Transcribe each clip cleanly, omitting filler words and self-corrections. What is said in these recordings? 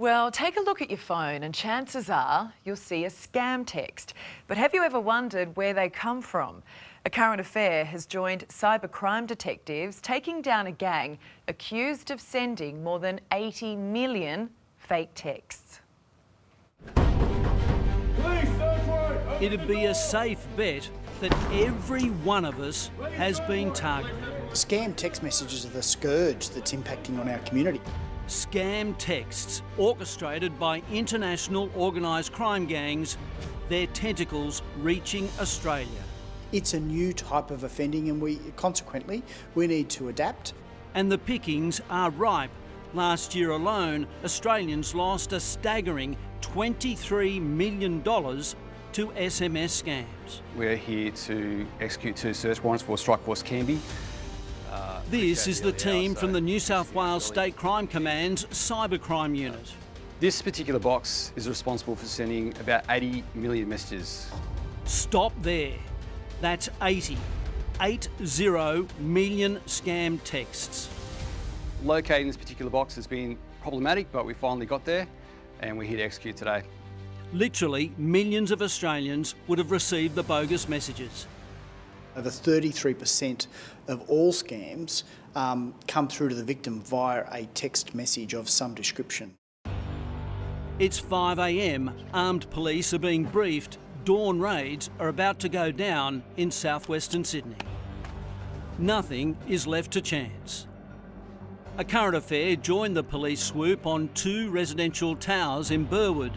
Well, take a look at your phone and chances are you'll see a scam text. But have you ever wondered where they come from? A Current Affair has joined cybercrime detectives taking down a gang accused of sending more than 80 million fake texts. It'd be a safe bet that every one of us has been targeted. Scam text messages are the scourge that's impacting on our community. Scam texts orchestrated by international organised crime gangs, their tentacles reaching Australia. It's a new type of offending and consequently we need to adapt. And the pickings are ripe. Last year alone, Australians lost a staggering $23 million to SMS scams. We're here to execute 2 search warrants for Strike Force Canby. This is the team from the New South Wales State Crime Command's Cybercrime Unit. This particular box is responsible for sending about 80 million messages. Stop there. That's 80 million scam texts. Locating this particular box has been problematic, but we finally got there and we're here to execute today. Literally, millions of Australians would have received the bogus messages. Over 33% of all scams come through to the victim via a text message of some description. It's 5 a.m, armed police are being briefed. Dawn raids are about to go down in southwestern Sydney. Nothing is left to chance. A Current Affair joined the police swoop on 2 residential towers in Burwood.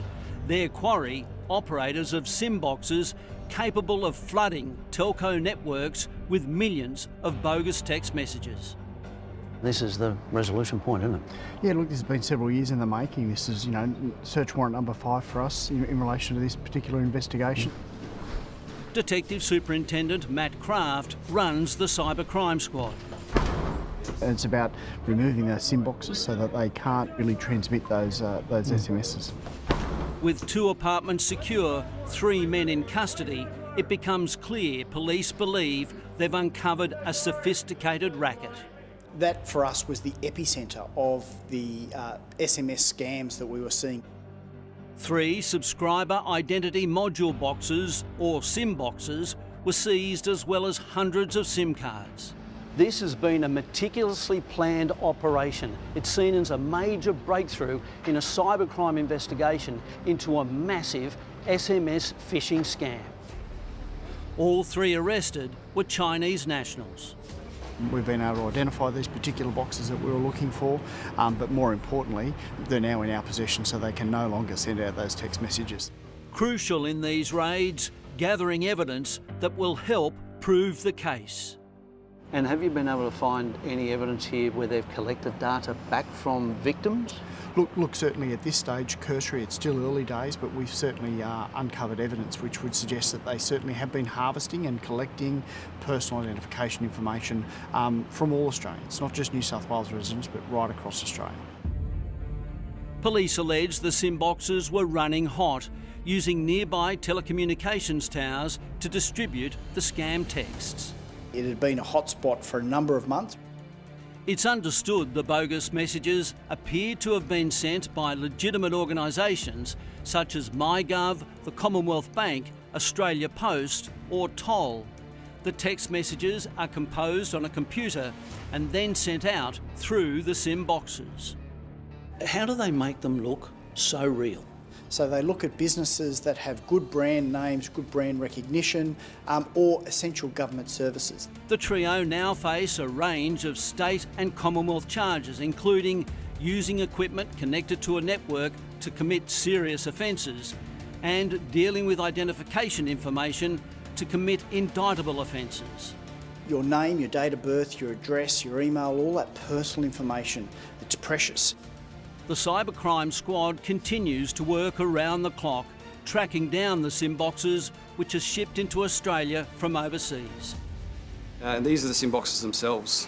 Their quarry, operators of SIM boxes capable of flooding telco networks with millions of bogus text messages. This is the resolution point, isn't it? Yeah, look, this has been several years in the making. This is, search warrant number 5 for us in relation to this particular investigation. Detective Superintendent Matt Craft runs the cybercrime squad. And it's about removing those SIM boxes so that they can't really transmit those SMSs. With 2 apartments secure, 3 men in custody, it becomes clear police believe they've uncovered a sophisticated racket. That for us was the epicentre of the SMS scams that we were seeing. 3 subscriber identity module boxes, or SIM boxes, were seized, as well as hundreds of SIM cards. This has been a meticulously planned operation. It's seen as a major breakthrough in a cybercrime investigation into a massive SMS phishing scam. All 3 arrested were Chinese nationals. We've been able to identify these particular boxes that we were looking for, but more importantly, they're now in our possession so they can no longer send out those text messages. Crucial in these raids, gathering evidence that will help prove the case. And have you been able to find any evidence here where they've collected data back from victims? Look, certainly at this stage, cursory, it's still early days, but we've certainly uncovered evidence which would suggest that they certainly have been harvesting and collecting personal identification information from all Australians, not just New South Wales residents, but right across Australia. Police allege the SIM boxes were running hot, using nearby telecommunications towers to distribute the scam texts. It had been a hotspot for a number of months. It's understood the bogus messages appear to have been sent by legitimate organisations such as MyGov, the Commonwealth Bank, Australia Post or Toll. The text messages are composed on a computer and then sent out through the SIM boxes. How do they make them look so real? So they look at businesses that have good brand names, good brand recognition, or essential government services. The trio now face a range of state and Commonwealth charges, including using equipment connected to a network to commit serious offences and dealing with identification information to commit indictable offences. Your name, your date of birth, your address, your email, all that personal information, it's precious. The cybercrime squad continues to work around the clock, tracking down the SIM boxes which are shipped into Australia from overseas. And these are the SIM boxes themselves.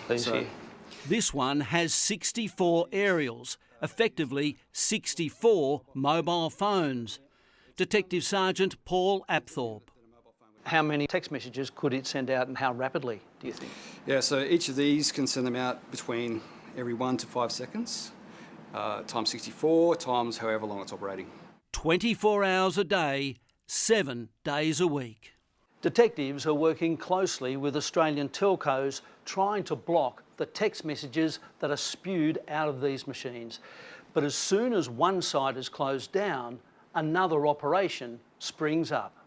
This one has 64 aerials, effectively 64 mobile phones. Detective Sergeant Paul Apthorpe. How many text messages could it send out and how rapidly, do you think? Yeah, so each of these can send them out between every 1 to 5 seconds. times 64, times however long it's operating. 24 hours a day, 7 days a week. Detectives are working closely with Australian telcos trying to block the text messages that are spewed out of these machines. But as soon as one site is closed down, another operation springs up.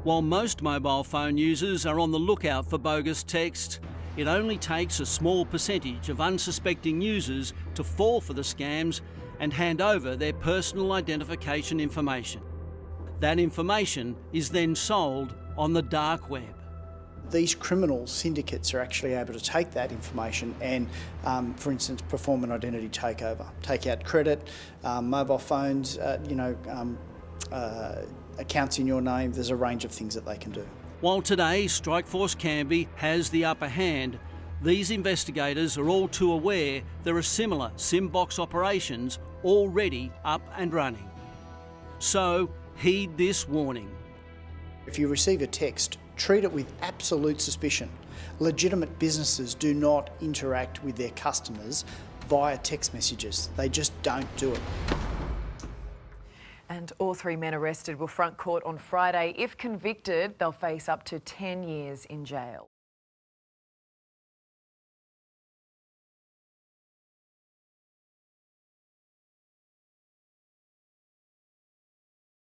While most mobile phone users are on the lookout for bogus text, it only takes a small percentage of unsuspecting users to fall for the scams and hand over their personal identification information. That information is then sold on the dark web. These criminal syndicates are actually able to take that information and, for instance, perform an identity takeover, take out credit, mobile phones, accounts in your name. There's a range of things that they can do. While today Strikeforce Canby has the upper hand, these investigators are all too aware there are similar SIM box operations already up and running. So heed this warning. If you receive a text, treat it with absolute suspicion. Legitimate businesses do not interact with their customers via text messages. They just don't do it. And all 3 men arrested will front court on Friday. If convicted, they'll face up to 10 years in jail.